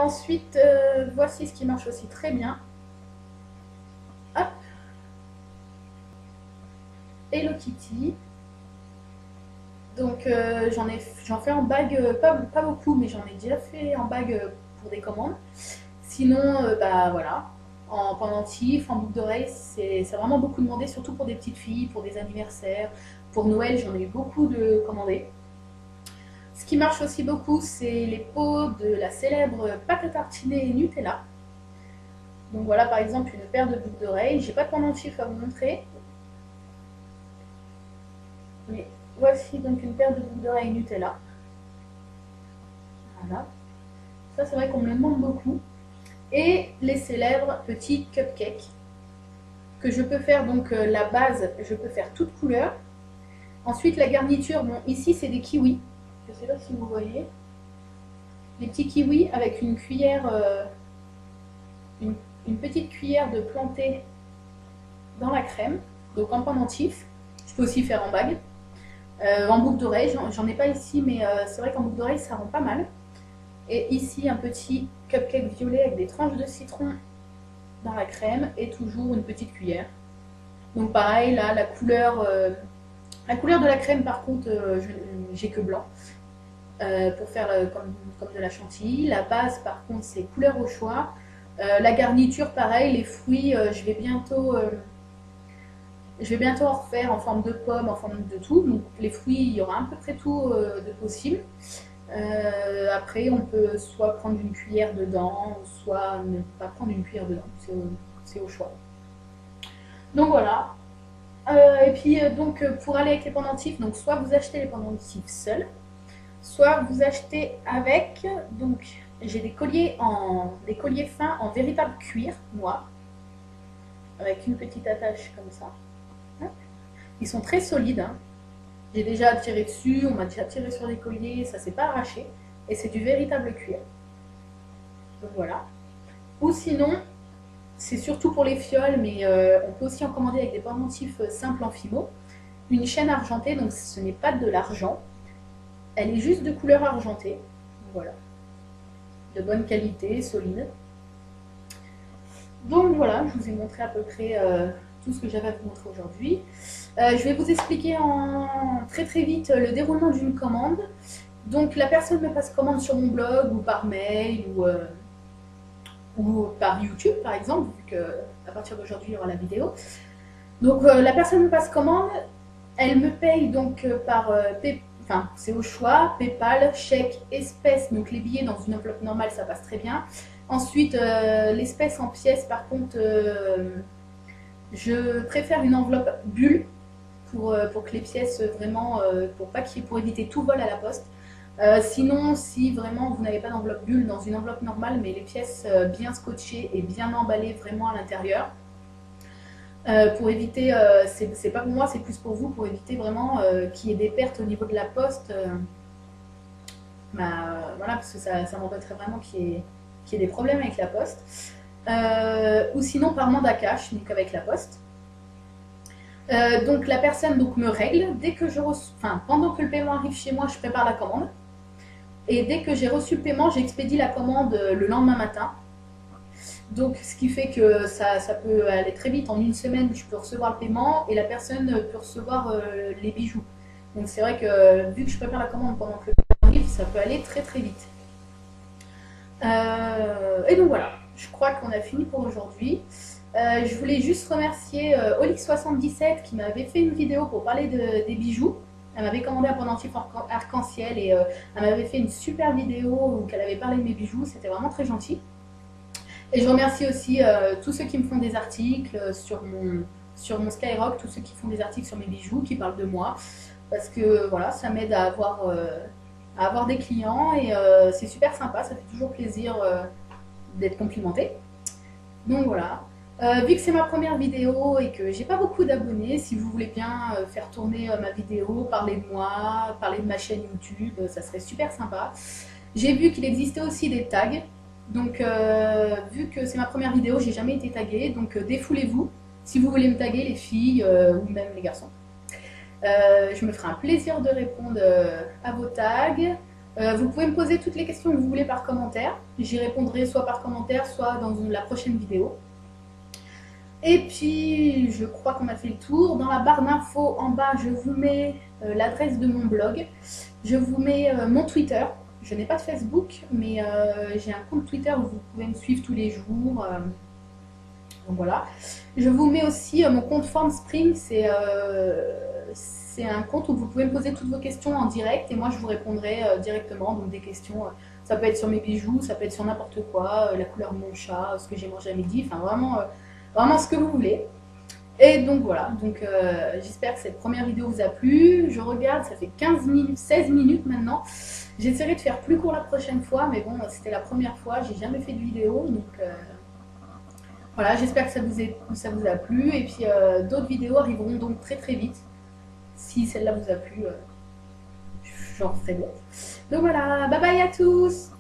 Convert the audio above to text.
Ensuite, voici ce qui marche aussi très bien. Hop, Hello Kitty. Donc j'en fais en bague, pas beaucoup, mais j'en ai déjà fait en bague pour des commandes. Sinon, bah voilà, en pendentif, en boucle d'oreille, c'est vraiment beaucoup demandé, surtout pour des petites filles, pour des anniversaires. Pour Noël, j'en ai eu beaucoup de commandés. Ce qui marche aussi beaucoup, c'est les pots de la célèbre pâte à tartiner Nutella. Donc voilà par exemple une paire de boucles d'oreilles. J'ai pas de pendentif à vous montrer, mais voici donc une paire de boucles d'oreilles Nutella. Voilà. Ça c'est vrai qu'on me le demande beaucoup. Et les célèbres petits cupcakes que je peux faire donc la base, je peux faire toute couleur. Ensuite la garniture, bon ici c'est des kiwis. Je sais pas si vous voyez. Les petits kiwis avec une cuillère, une petite cuillère de planté dans la crème, donc en pendentif. Je peux aussi faire en bague. En boucle d'oreille, j'en ai pas ici, mais c'est vrai qu'en boucle d'oreille ça rend pas mal. Et ici un petit cupcake violet avec des tranches de citron dans la crème et toujours une petite cuillère. Donc pareil, là la couleur de la crème par contre j'ai que blanc pour faire comme de la chantilly. La base par contre c'est couleur au choix. La garniture pareil, les fruits je vais bientôt en refaire en forme de pomme, en forme de tout. Donc les fruits, il y aura à peu près tout de possible. Après, on peut soit prendre une cuillère dedans, soit ne pas prendre une cuillère dedans. C'est au choix. Donc voilà. Et puis donc pour aller avec les pendentifs, donc soit vous achetez les pendentifs seuls, soit vous achetez avec. Donc j'ai des colliers fins en véritable cuir noir, avec une petite attache comme ça. Ils sont très solides. Hein. J'ai déjà tiré dessus, on m'a déjà tiré sur les colliers, ça s'est pas arraché. Et c'est du véritable cuir. Donc voilà. Ou sinon, c'est surtout pour les fioles, mais on peut aussi en commander avec des pendentifs simples en fimo. Une chaîne argentée, donc ce n'est pas de l'argent. Elle est juste de couleur argentée. Voilà. De bonne qualité, solide. Donc voilà, je vous ai montré à peu près tout ce que j'avais à vous montrer aujourd'hui. Je vais vous expliquer en très très vite le déroulement d'une commande. Donc la personne me passe commande sur mon blog ou par mail ou par YouTube par exemple, vu qu'à partir d'aujourd'hui il y aura la vidéo. Donc la personne me passe commande, elle me paye donc par enfin c'est au choix, PayPal, chèque, espèce, donc les billets dans une enveloppe normale ça passe très bien. Ensuite l'espèce en pièces par contre je préfère une enveloppe bulle pour que les pièces vraiment, pour éviter tout vol à la poste. Sinon, si vraiment vous n'avez pas d'enveloppe bulle, dans une enveloppe normale, mais les pièces bien scotchées et bien emballées vraiment à l'intérieur, pour éviter, c'est pas pour moi, c'est plus pour vous, pour éviter vraiment qu'il y ait des pertes au niveau de la poste. Voilà, parce que ça m'embêterait vraiment qu'il y ait des problèmes avec la poste. Ou sinon par mandat cash, donc avec la poste. Donc la personne donc, me règle, dès que pendant que le paiement arrive chez moi, je prépare la commande. Et dès que j'ai reçu le paiement, j'expédie la commande le lendemain matin. Donc ce qui fait que ça peut aller très vite. En une semaine, je peux recevoir le paiement et la personne peut recevoir les bijoux. Donc c'est vrai que vu que je prépare la commande pendant que le paiement arrive, ça peut aller très très vite. Et donc voilà, je crois qu'on a fini pour aujourd'hui. Je voulais juste remercier Olix77 qui m'avait fait une vidéo pour parler des bijoux. Elle m'avait commandé un pendentif arc-en-ciel et elle m'avait fait une super vidéo où elle avait parlé de mes bijoux. C'était vraiment très gentil. Et je remercie aussi tous ceux qui me font des articles sur mon Skyrock, tous ceux qui font des articles sur mes bijoux, qui parlent de moi. Parce que voilà, ça m'aide à avoir des clients et c'est super sympa, ça fait toujours plaisir d'être complimenté. Donc voilà. Vu que c'est ma première vidéo et que j'ai pas beaucoup d'abonnés, si vous voulez bien faire tourner ma vidéo, parler de moi, parler de ma chaîne YouTube, ça serait super sympa. J'ai vu qu'il existait aussi des tags. Donc vu que c'est ma première vidéo, j'ai jamais été taguée. Donc défoulez-vous si vous voulez me taguer les filles ou même les garçons. Je me ferai un plaisir de répondre à vos tags. Vous pouvez me poser toutes les questions que vous voulez par commentaire. J'y répondrai soit par commentaire, soit dans la prochaine vidéo. Et puis, je crois qu'on a fait le tour. Dans la barre d'infos en bas, je vous mets l'adresse de mon blog. Je vous mets mon Twitter. Je n'ai pas de Facebook, mais j'ai un compte Twitter où vous pouvez me suivre tous les jours. Donc voilà. Je vous mets aussi mon compte Formspring. C'est un compte où vous pouvez me poser toutes vos questions en direct et moi je vous répondrai directement. Donc des questions, ça peut être sur mes bijoux, ça peut être sur n'importe quoi, la couleur de mon chat, ce que j'ai mangé à midi, enfin vraiment, vraiment ce que vous voulez. Et donc voilà, donc j'espère que cette première vidéo vous a plu. Je regarde, ça fait 15 minutes, 16 minutes maintenant. J'essaierai de faire plus court la prochaine fois, mais bon, c'était la première fois, j'ai jamais fait de vidéo, donc voilà, j'espère que ça vous a plu. Et puis d'autres vidéos arriveront donc très très vite. Si celle-là vous a plu, j'en ferai d'autres. Donc voilà, bye bye à tous!